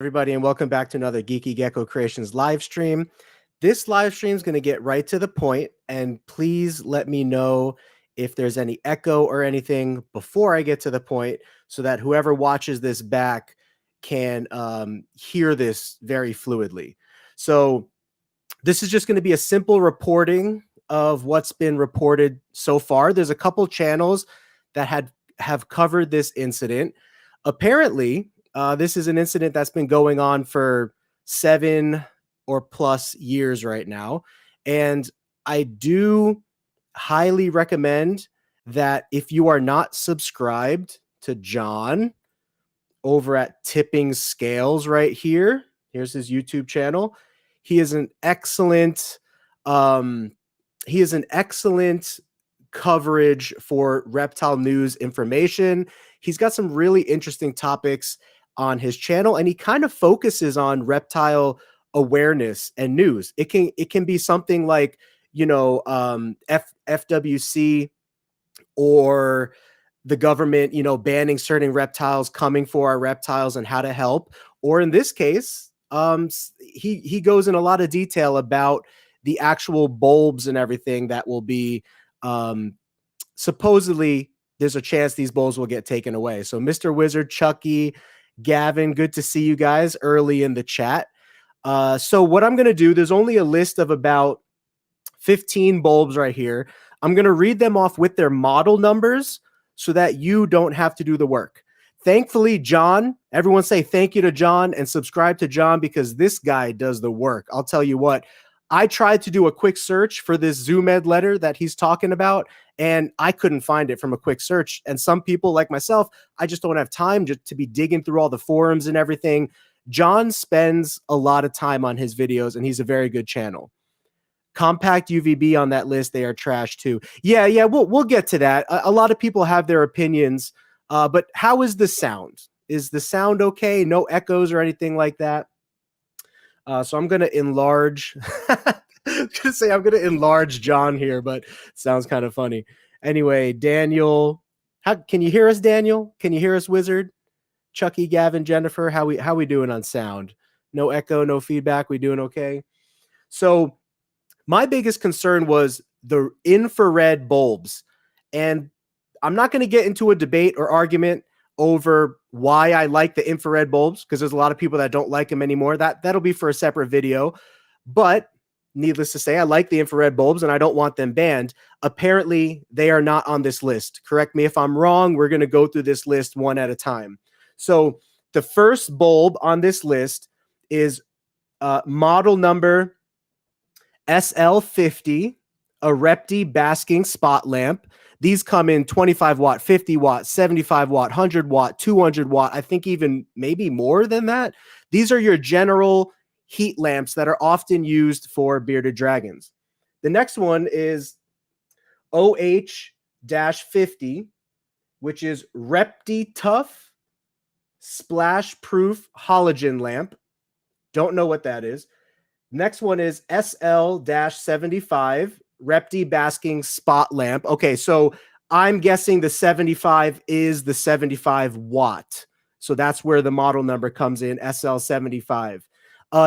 Everybody, and welcome back to another Geeky Gecko Creations live stream. This live stream is going to get right to the point, and please let me know if there's any echo or anything before I get to the point, so that whoever watches this back can hear this very fluidly. So this is just going to be a simple reporting of what's been reported so far. There's a couple channels that have covered this incident. Apparently, this is an incident that's been going on for 7 or plus years right now. And I do highly recommend that if you are not subscribed to John over at Tipping Scales right here, here's his YouTube channel. He is an excellent coverage for reptile news information. He's got some really interesting topics on his channel, and he kind of focuses on reptile awareness and news. It can be something like, FWC or the government, banning certain reptiles, coming for our reptiles and how to help. Or in this case, he goes in a lot of detail about the actual bulbs and everything that will be supposedly there's a chance these bulbs will get taken away. So Mr. Wizard, Chucky, Gavin, good to see you guys early in the chat. So what I'm going to do, there's only a list of about 15 bulbs right here. I'm going to read them off with their model numbers so that you don't have to do the work. Thankfully, John, everyone say thank you to John and subscribe to John, because this guy does the work. I'll tell you what, I tried to do a quick search for this Zoom Ed letter that he's talking about, and I couldn't find it from a quick search. And some people like myself, I just don't have time to be digging through all the forums and everything. John spends a lot of time on his videos, and he's a very good channel. Compact UVB on that list, they are trash too. Yeah, we'll get to that. A lot of people have their opinions, but how is the sound? Is the sound okay? No echoes or anything like that? So I'm going to enlarge. I'm going to enlarge John here, but it sounds kind of funny. Anyway, Daniel, can you hear us, Daniel? Can you hear us, Wizard? Chucky, Gavin, Jennifer, how we doing on sound? No echo, no feedback. We doing okay? So my biggest concern was the infrared bulbs, and I'm not going to get into a debate or argument over why I like the infrared bulbs, because there's a lot of people that don't like them anymore. That'll be for a separate video. But needless to say, I like the infrared bulbs and I don't want them banned. Apparently, they are not on this list. Correct me if I'm wrong. We're going to go through this list one at a time. So the first bulb on this list is model number SL50, a Reptile basking spot lamp. These come in 25 watt, 50 watt, 75 watt, 100 watt, 200 watt. I think even maybe more than that. These are your general heat lamps that are often used for bearded dragons. The next one is OH-50, which is Reptile splash proof halogen lamp. Don't know what that is. Next one is SL-75, Reptile basking spot lamp. Okay, so I'm guessing the 75 is the 75 watt. So that's where the model number comes in, SL75.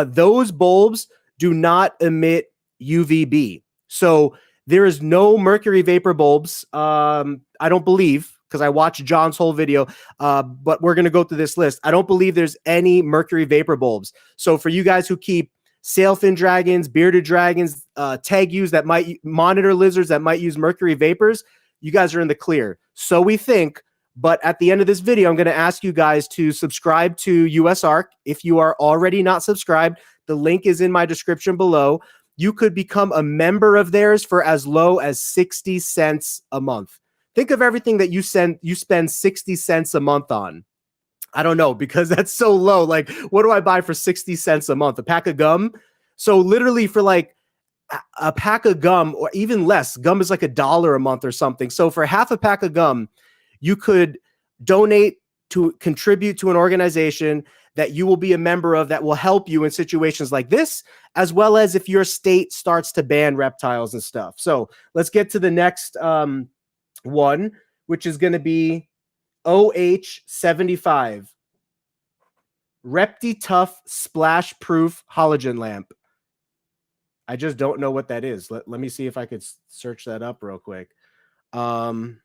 Those bulbs do not emit UVB. So there is no mercury vapor bulbs. I don't believe, because I watched John's whole video, but we're going to go through this list. I don't believe there's any mercury vapor bulbs. So for you guys who keep sailfin dragons, bearded dragons, tegus that might monitor lizards that might use mercury vapors, you guys are in the clear. So we think, but at the end of this video, I'm going to ask you guys to subscribe to USARK. If you are already not subscribed, the link is in my description below. You could become a member of theirs for as low as 60 cents a month. Think of everything that you spend 60 cents a month on. I don't know, because that's so low. Like, what do I buy for 60 cents a month? A pack of gum? So literally for like a pack of gum, or even less, gum is like $1 a month or something. So for half a pack of gum, you could contribute to an organization that you will be a member of that will help you in situations like this, as well as if your state starts to ban reptiles and stuff. So let's get to the next one, which is going to be OH-75. ReptiTough Splash Proof Halogen Lamp. I just don't know what that is. Let me see if I could search that up real quick. ReptiTough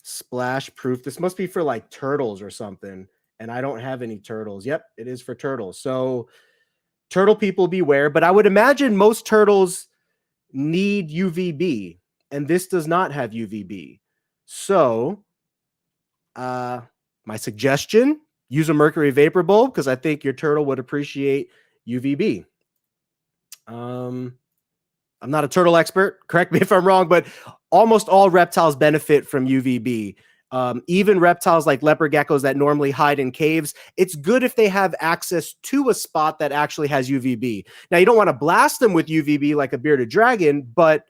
Splash Proof. This must be for like turtles or something. And I don't have any turtles. Yep, it is for turtles. So turtle people beware. But I would imagine most turtles need UVB. And this does not have UVB. So my suggestion, use a mercury vapor bulb because I think your turtle would appreciate UVB. I'm not a turtle expert. Correct me if I'm wrong, but almost all reptiles benefit from UVB. Even reptiles like leopard geckos that normally hide in caves, it's good if they have access to a spot that actually has UVB. Now, you don't want to blast them with UVB like a bearded dragon, but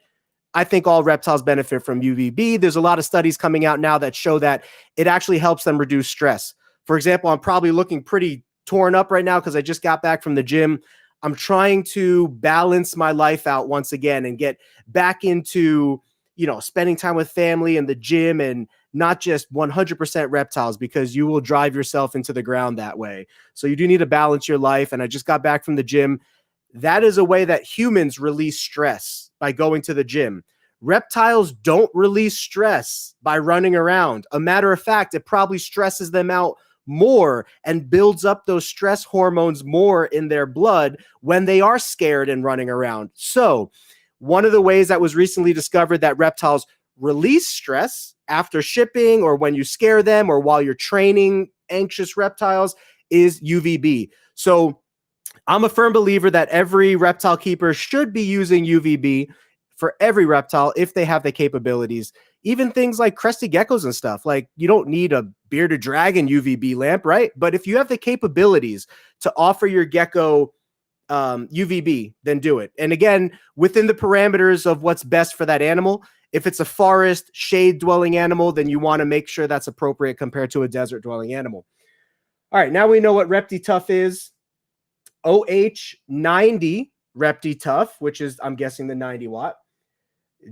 I think all reptiles benefit from UVB. There's a lot of studies coming out now that show that it actually helps them reduce stress. For example, I'm probably looking pretty torn up right now because I just got back from the gym. I'm trying to balance my life out once again and get back into, spending time with family and the gym and not just 100% reptiles because you will drive yourself into the ground that way. So you do need to balance your life. And I just got back from the gym. That is a way that humans release stress by going to the gym. Reptiles don't release stress by running around. A matter of fact, it probably stresses them out more and builds up those stress hormones more in their blood when they are scared and running around. So one of the ways that was recently discovered that reptiles release stress after shipping or when you scare them or while you're training anxious reptiles is UVB. So I'm a firm believer that every reptile keeper should be using UVB for every reptile if they have the capabilities. Even things like crested geckos and stuff, like you don't need a bearded dragon UVB lamp, right? But if you have the capabilities to offer your gecko UVB, then do it. And again, within the parameters of what's best for that animal. If it's a forest, shade-dwelling animal, then you want to make sure that's appropriate compared to a desert-dwelling animal. All right, now we know what ReptiTough is. OH90 ReptiTough, which is, I'm guessing, the 90 watt.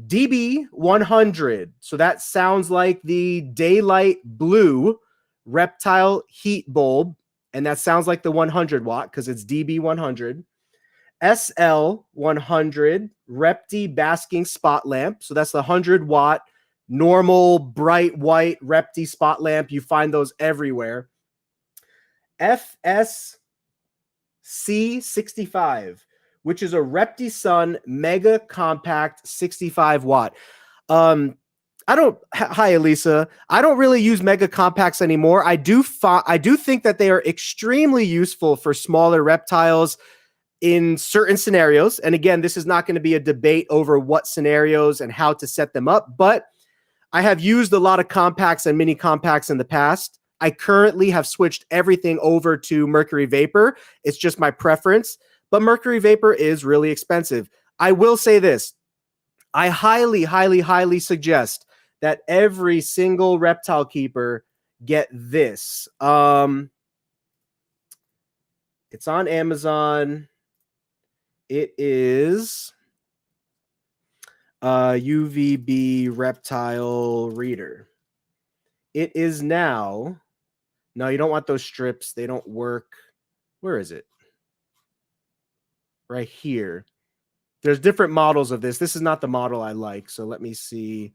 DB100. So that sounds like the daylight blue reptile heat bulb. And that sounds like the 100 watt because it's DB100. SL100 Repti basking spot lamp. So that's the 100 watt normal bright white Repti spot lamp. You find those everywhere. FSC65, which is a Repti-Sun Mega Compact 65 watt. Hi, Elisa. I don't really use Mega Compacts anymore. I do think that they are extremely useful for smaller reptiles in certain scenarios. And again, this is not going to be a debate over what scenarios and how to set them up, but I have used a lot of compacts and mini compacts in the past. I currently have switched everything over to mercury vapor. It's just my preference, but mercury vapor is really expensive. I will say this. I highly, highly, highly suggest that every single reptile keeper get this. It's on Amazon. It is UVB reptile reader. It is now. No, you don't want those strips. They don't work. Where is it? Right here. There's different models of this. This is not the model I like. So let me see.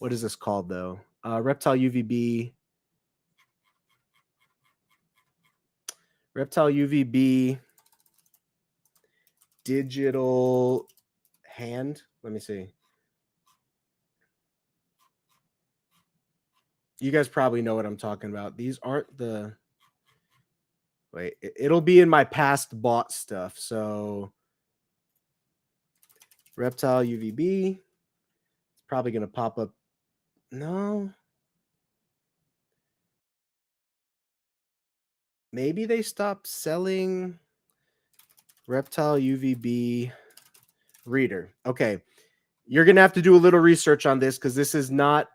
What is this called, though? Reptile UVB. Reptile UVB digital hand. Let me see. You guys probably know what I'm talking about. These aren't the... Wait, it'll be in my past bought stuff. So Reptile UVB. It's probably going to pop up. No. Maybe they stopped selling Reptile UVB reader. Okay. You're going to have to do a little research on this because this is not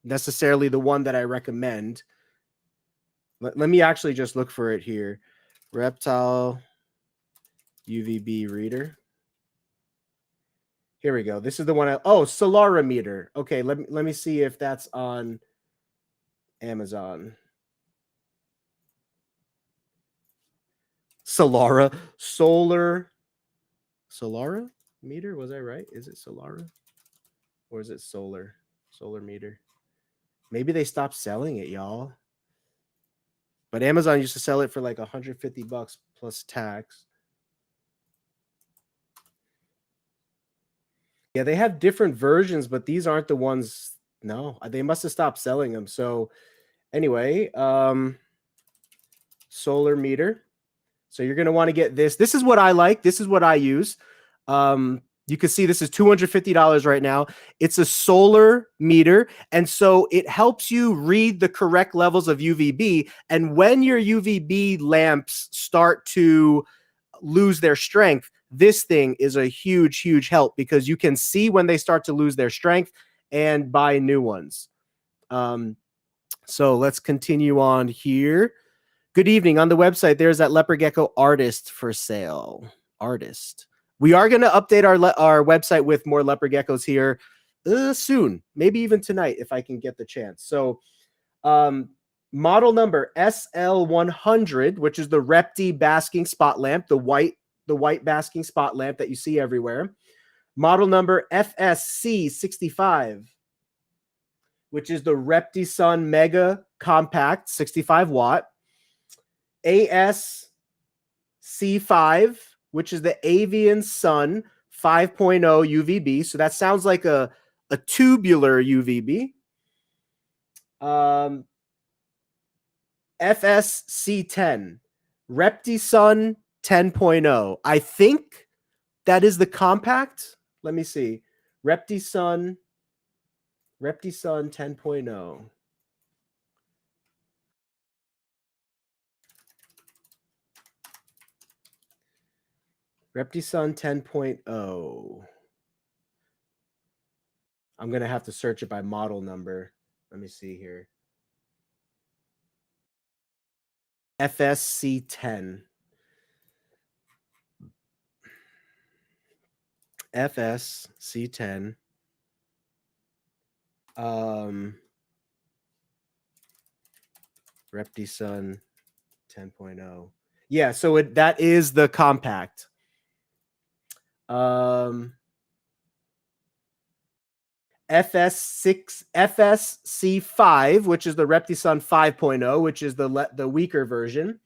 necessarily the one that I recommend. Let me actually just look for it here. Reptile UVB reader. Here we go. This is the one. Solarimeter. Okay, let me see if that's on Amazon. Solara meter, was I right? Is it Solara or is it solar meter? Maybe they stopped selling it, y'all. But Amazon used to sell it for like $150 plus tax. Yeah, they have different versions, but these aren't the ones. No, they must have stopped selling them. So anyway, solar meter. So you're going to want to get this. This is what I like. This is what I use. You can see this is $250 right now. It's a solar meter. And so it helps you read the correct levels of UVB. And when your UVB lamps start to lose their strength, this thing is a huge, huge help because you can see when they start to lose their strength and buy new ones. So let's continue on here. Good evening. On the website, there's that Leopard Gecko artist for sale. Artist. We are going to update our website with more leopard geckos here soon, maybe even tonight if I can get the chance. So model number SL100, which is the Repti basking spot lamp, the white basking spot lamp that you see everywhere. Model number FSC65, which is the Repti Sun Mega Compact 65 watt. ASC5, which is the Avian Sun 5.0 UVB. So that sounds like a tubular UVB. FSC10, Repti Sun 10.0. I think that is the compact. Let me see. Repti Sun 10.0. Repti Sun 10.0. I'm going to have to search it by model number. Let me see here. FSC10. FSC10. Repti Sun 10.0. Yeah, so that is the compact. FSC5, which is the Repti Sun 5.0, which is the weaker version.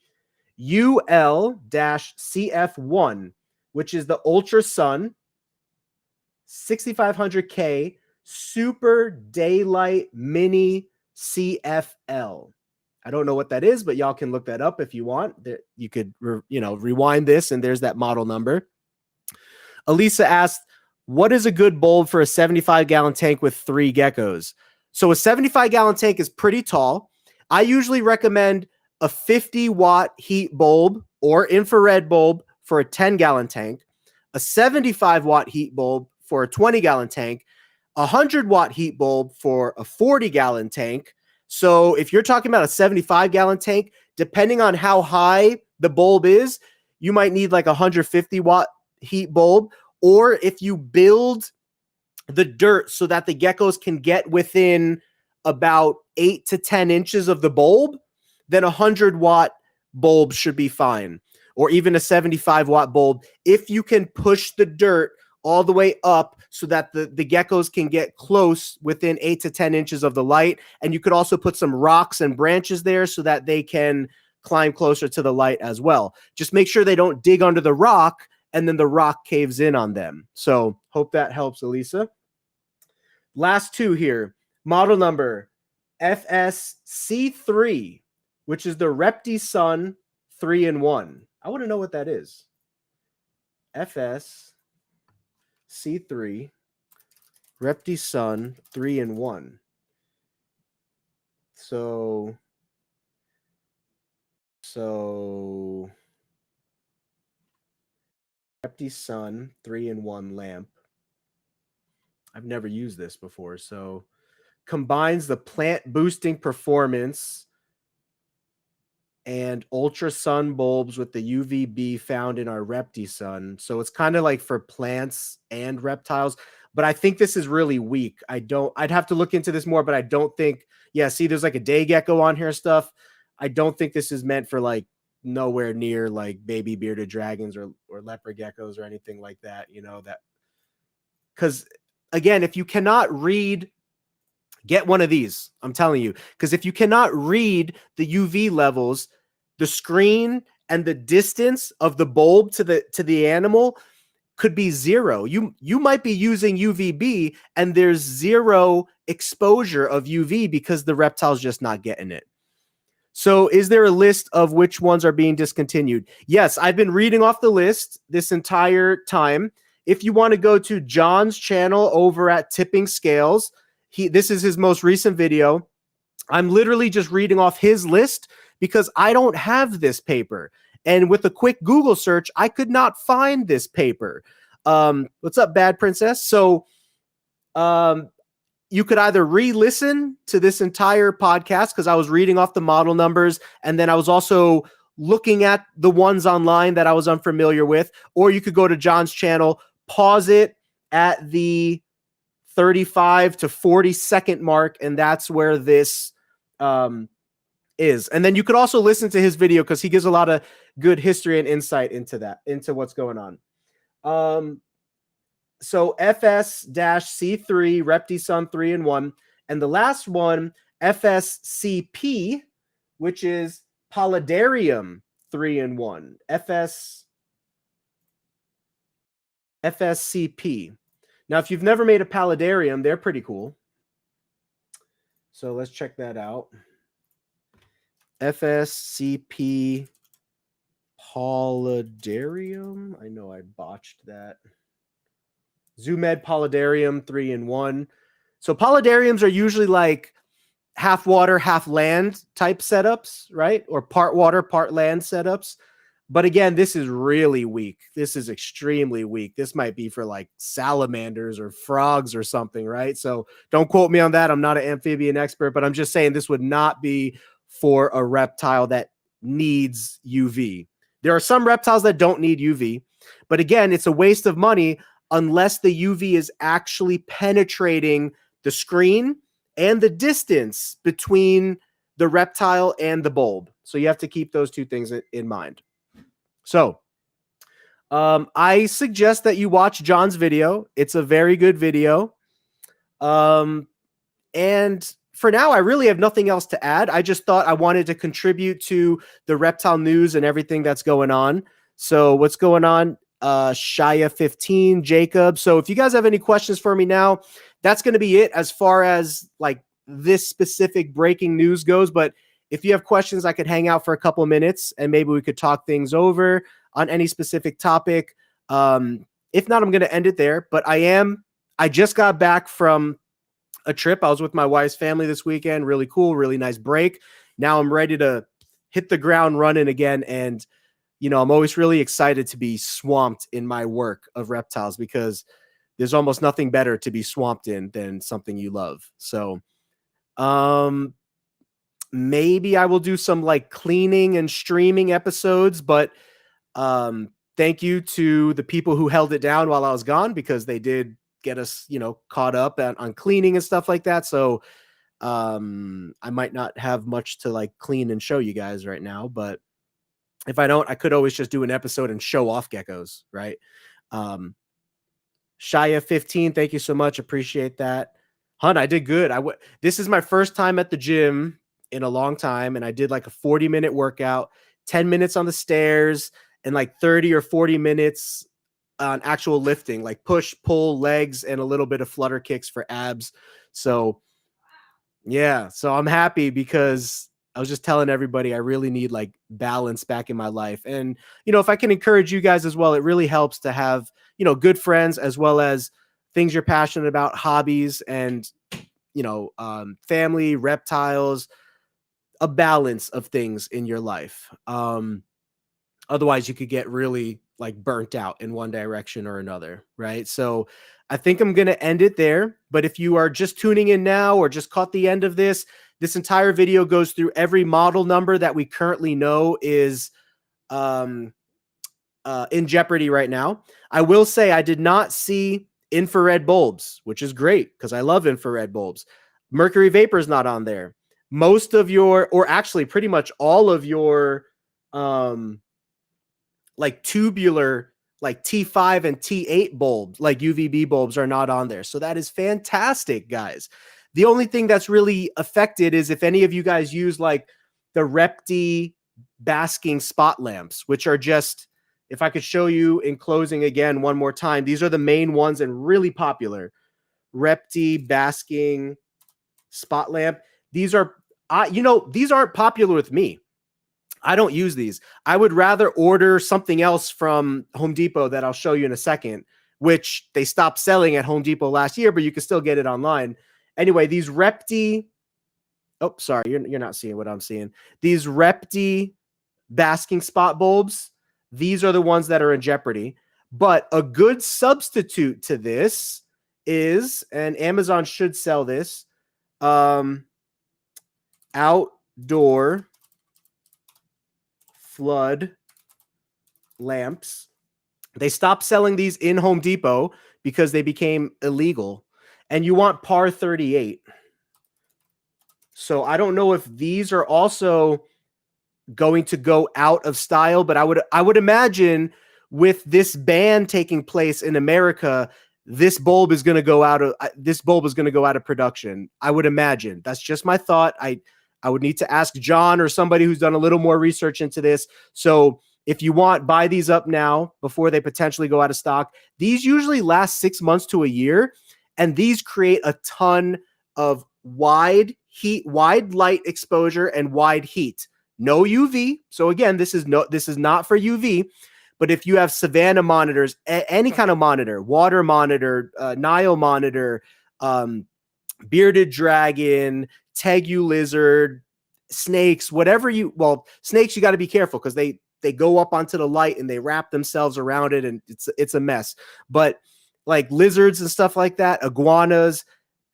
UL-CF1, which is the Ultra Sun 6500K Super Daylight Mini CFL. I don't know what that is, but y'all can look that up if you want. You could, rewind this, and there's that model number. Elisa asked, what is a good bulb for a 75-gallon tank with 3 geckos? So a 75-gallon tank is pretty tall. I usually recommend a 50-watt heat bulb or infrared bulb for a 10-gallon tank, a 75-watt heat bulb for a 20-gallon tank, a 100-watt heat bulb for a 40-gallon tank. So if you're talking about a 75-gallon tank, depending on how high the bulb is, you might need like a 150-watt heat bulb. Or if you build the dirt so that the geckos can get within about 8 to 10 inches of the bulb, then a 100-watt bulb should be fine. Or even a 75-watt bulb if you can push the dirt all the way up so that the geckos can get close within 8 to 10 inches of the light. And you could also put some rocks and branches there so that they can climb closer to the light as well. Just make sure they don't dig under the rock and then the rock caves in on them. So hope that helps, Elisa. Last two here. Model number FSC3, which is the Repti Sun 3-in-1. I want to know what that is. FSC3, Repti Sun 3-in-1. So Repti Sun 3-in-1 lamp. I've never used this before. So combines the plant boosting performance and ultra sun bulbs with the UVB found in our Repti Sun. So it's kind of like for plants and reptiles. but I think this is really weak. I'd have to look into this more, but I don't think, yeah, see, there's like a day gecko on here stuff. I don't think this is meant for like nowhere near like baby bearded dragons or leopard geckos or anything like that, you know, that, because again, if you cannot read, get one of these. I'm telling you, because if you cannot read the UV levels, the screen and the distance of the bulb to the animal could be zero. You might be using UVB and there's zero exposure of UV because the reptile's just not getting it. So is there a list of which ones are being discontinued? Yes, I've been reading off the list this entire time. If you want to go to John's channel over at Tipping Scales, this is his most recent video. I'm literally just reading off his list because I don't have this paper. And with a quick Google search, I could not find this paper. What's up, Bad Princess? So you could either re-listen to this entire podcast because I was reading off the model numbers, and then I was also looking at the ones online that I was unfamiliar with, or you could go to John's channel, pause it at the 35 to 40-second mark, and that's where this is. And then you could also listen to his video because he gives a lot of good history and insight into that, into what's going on. So FS-C3, Reptisun 3-in-1, and the last one, FSCP, which is Paludarium 3-in-1. FSCP. Now, if you've never made a paludarium, they're pretty cool. So let's check that out. FSCP Paludarium. I know I botched that. Zoomed Paludarium 3-in-1. So paludariums are usually like half water, half land type setups, right? Or part water, part land setups. But again, this is really weak. This is extremely weak. This might be for like salamanders or frogs or something, right? So don't quote me on that. I'm not an amphibian expert, but I'm just saying this would not be for a reptile that needs UV. There are some reptiles that don't need UV, but again, it's a waste of money unless the UV is actually penetrating the screen and the distance between the reptile and the bulb. So you have to keep those two things in mind. So I suggest that you watch John's video. It's a very good video. And for now, I really have nothing else to add. I just thought I wanted to contribute to the reptile news and everything that's going on. So what's going on? Shia 15, Jacob. So if you guys have any questions for me now, that's going to be it as far as like this specific breaking news goes. But if you have questions, I could hang out for a couple of minutes and maybe we could talk things over on any specific topic. If not, I'm going to end it there. But I just got back from a trip. I was with my wife's family this weekend. Really cool, really nice break. Now I'm ready to hit the ground running again. And, you know, I'm always really excited to be swamped in my work of reptiles because there's almost nothing better to be swamped in than something you love. So, maybe I will do some like cleaning and streaming episodes, but thank you to the people who held it down while I was gone because they did get us, you know, caught up on cleaning and stuff like that. So I might not have much to like clean and show you guys right now, but if I don't, I could always just do an episode and show off geckos, right? Shia 15, thank you so much. Appreciate that. Hun, I did good. This is my first time at the gym in a long time, and I did like a 40-minute workout, 10 minutes on the stairs, and like 30 or 40 minutes on actual lifting, like push, pull, legs, and a little bit of flutter kicks for abs. So yeah, so I'm happy because I was just telling everybody I really need like balance back in my life. And, you know, if I can encourage you guys as well, it really helps to have, you know, good friends as well as things you're passionate about, hobbies and, you know, family, reptiles, a balance of things in your life. Otherwise you could get really like burnt out in one direction or another, right? So I think I'm going to end it there. But if you are just tuning in now or just caught the end of this entire video goes through every model number that we currently know is in jeopardy right now. I will say I did not see infrared bulbs, which is great because I love infrared bulbs. Mercury vapor is not on there. Most of your, or actually pretty much all of your, like tubular, like T5 and T8 bulbs, like UVB bulbs are not on there. So that is fantastic, guys. The only thing that's really affected is if any of you guys use like the Repti basking spot lamps, which are just, if I could show you in closing again one more time, these are the main ones and really popular. Repti basking spot lamp. These are, these aren't popular with me. I don't use these. I would rather order something else from Home Depot that I'll show you in a second, which they stopped selling at Home Depot last year, but you can still get it online. Anyway, these Repti, oh, sorry, you're not seeing what I'm seeing. These Repti basking spot bulbs, these are the ones that are in jeopardy. But a good substitute to this is, and Amazon should sell this, outdoor flood lamps. They stopped selling these in Home Depot because they became illegal. And you want par 38. So I don't know if these are also going to go out of style, but I would imagine with this ban taking place in America, this bulb is going to go out of production. I would imagine. That's just my thought. I would need to ask John or somebody who's done a little more research into this. So if you want, buy these up now before they potentially go out of stock. These usually last 6 months to a year, and these create a ton of wide light exposure and wide heat. No UV. So again, this is not for UV. But if you have Savannah monitors, any kind of monitor, water monitor, Nile monitor, bearded dragon, tegu lizard, snakes, whatever snakes, you got to be careful because they go up onto the light and they wrap themselves around it and it's a mess. But like lizards and stuff like that, iguanas,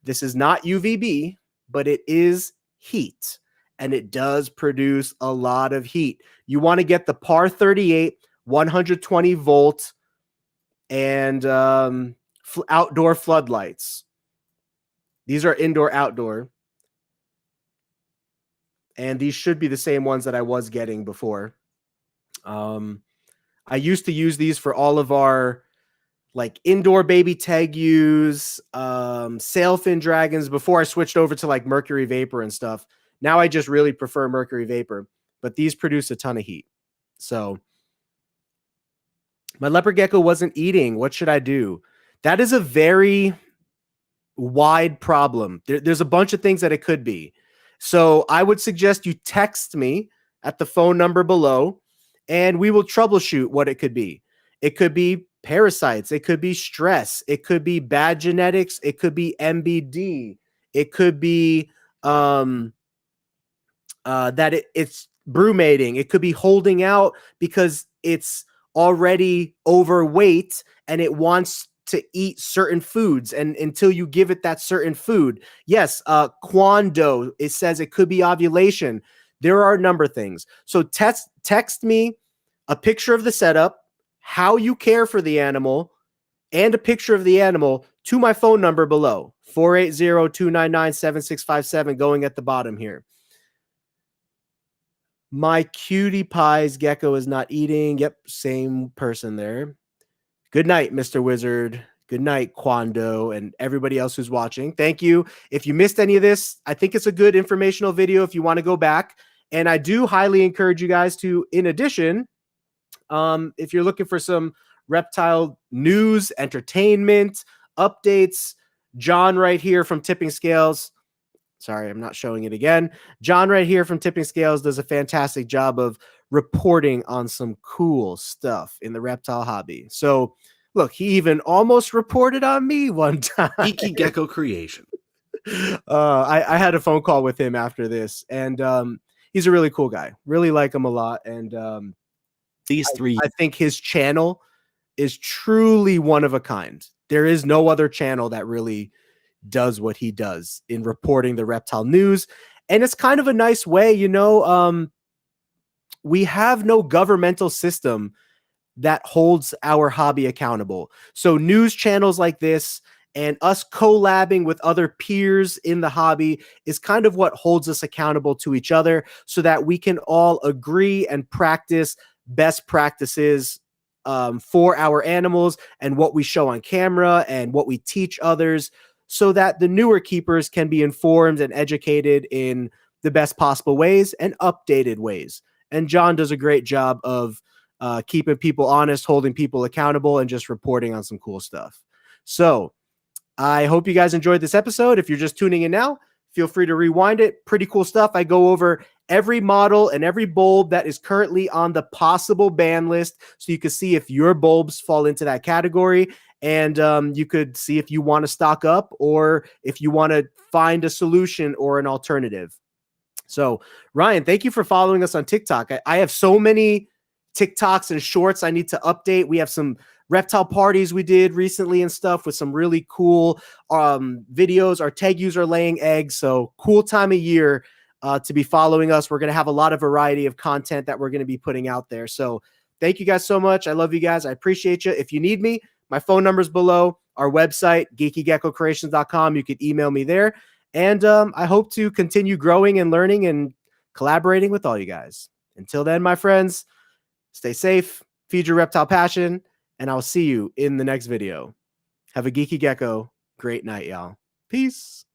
this is not UVB, but it is heat and it does produce a lot of heat. You want to get the par 38, 120 volt and outdoor floodlights. These are indoor outdoor. And these should be the same ones that I was getting before. I used to use these for all of our like indoor baby tegus, sailfin dragons before I switched over to like mercury vapor and stuff. Now I just really prefer mercury vapor, but these produce a ton of heat. So my leopard gecko wasn't eating. What should I do? That is a very wide problem. There's a bunch of things that it could be. So I would suggest you text me at the phone number below and we will troubleshoot what it could be. It could be parasites. It could be stress. It could be bad genetics. It could be MBD. It could be that it's brumating. It could be holding out because it's already overweight and it wants to eat certain foods, and until you give it that certain food. Yes, quando, it says it could be ovulation. There are a number of things. So text me a picture of the setup, how you care for the animal, and a picture of the animal to my phone number below, 480-299-7657, going at the bottom here. My cutie pie's gecko is not eating. Yep, same person there. Good night, Mr. Wizard. Good night, Quando, and everybody else who's watching. Thank you. If you missed any of this, I think it's a good informational video if you want to go back. And I do highly encourage you guys to, in addition, if you're looking for some reptile news, entertainment, updates, John right here from Tipping Scales. Sorry, I'm not showing it again. John right here from Tipping Scales does a fantastic job of reporting on some cool stuff in the reptile hobby. So look, he even almost reported on me one time. Geeky Gecko Creations. I had a phone call with him after this, and he's a really cool guy. Really like him a lot. And these three, I think his channel is truly one of a kind. There is no other channel that really does what he does in reporting the reptile news. And it's kind of a nice way, we have no governmental system that holds our hobby accountable. So news channels like this and us collabing with other peers in the hobby is kind of what holds us accountable to each other, so that we can all agree and practice best practices for our animals and what we show on camera and what we teach others, so that the newer keepers can be informed and educated in the best possible ways and updated ways. And John does a great job of keeping people honest, holding people accountable, and just reporting on some cool stuff. So I hope you guys enjoyed this episode. If you're just tuning in now, feel free to rewind it. Pretty cool stuff. I go over every model and every bulb that is currently on the possible ban list, so you can see if your bulbs fall into that category. And you could see if you want to stock up or if you want to find a solution or an alternative. So, Ryan, thank you for following us on TikTok. I have so many TikToks and shorts I need to update. We have some reptile parties we did recently and stuff with some really cool videos. Our Tegus are laying eggs, so cool time of year to be following us. We're going to have a lot of variety of content that we're going to be putting out there. So thank you guys so much. I love you guys. I appreciate you. If you need me, my phone number is below. Our website, geekygeckocreations.com. You can email me there. And I hope to continue growing and learning and collaborating with all you guys. Until then, my friends, stay safe, feed your reptile passion, and I'll see you in the next video. Have a geeky gecko. Great night, y'all. Peace.